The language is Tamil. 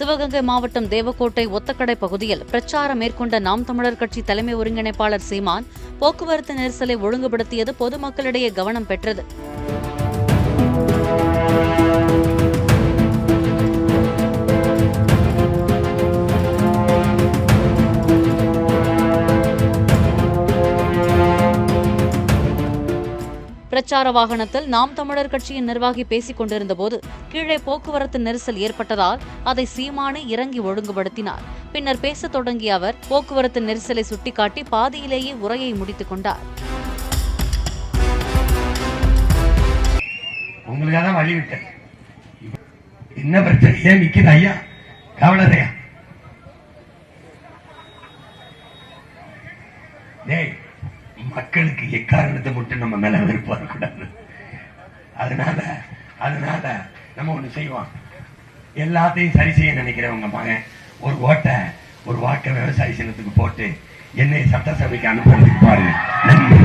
சிவகங்கை மாவட்டம் தேவக்கோட்டை ஒத்தக்கடை பகுதியில் பிரச்சாரம் மேற்கொண்ட நாம் தமிழர் கட்சி தலைமை ஒருங்கிணைப்பாளர் சீமான் போக்குவரத்து நெரிசலை ஒழுங்குபடுத்தியது பொதுமக்களிடையே கவனம் பெற்றது. பிரச்சார வாகனத்தில் நாம் தமிழர் கட்சியின் நிர்வாகி பேசிக் கொண்டிருந்தபோது கீழே போக்குவரத்து நெரிசல் ஏற்பட்டதால் அதை சீமானே இறங்கி ஒழுங்குபடுத்தினார். பின்னர் பேசத் தொடங்கிய அவர் போக்குவரத்து நெரிசலை சுட்டிக்காட்டி பாதியிலேயே உரையை முடித்துக் கொண்டார். உங்களுக்காக வழி விட்டேன். என்ன பிரச்சனையே நிக்குது ஐயா, கவலையா? மக்களுக்கு எக்காரணத்தை மட்டும் நம்ம மேல வெறுப்பு வரக்கூடாது. அதனால நம்ம ஒண்ணு செய்வோம். எல்லாத்தையும் சரி செய்ய நினைக்கிறவங்க மகன் ஒரு வாக்க விவசாய சின்னத்துக்கு போட்டு என்னை சட்டசபைக்கு அனுப்புறதுக்கு பாருங்க. நன்றி.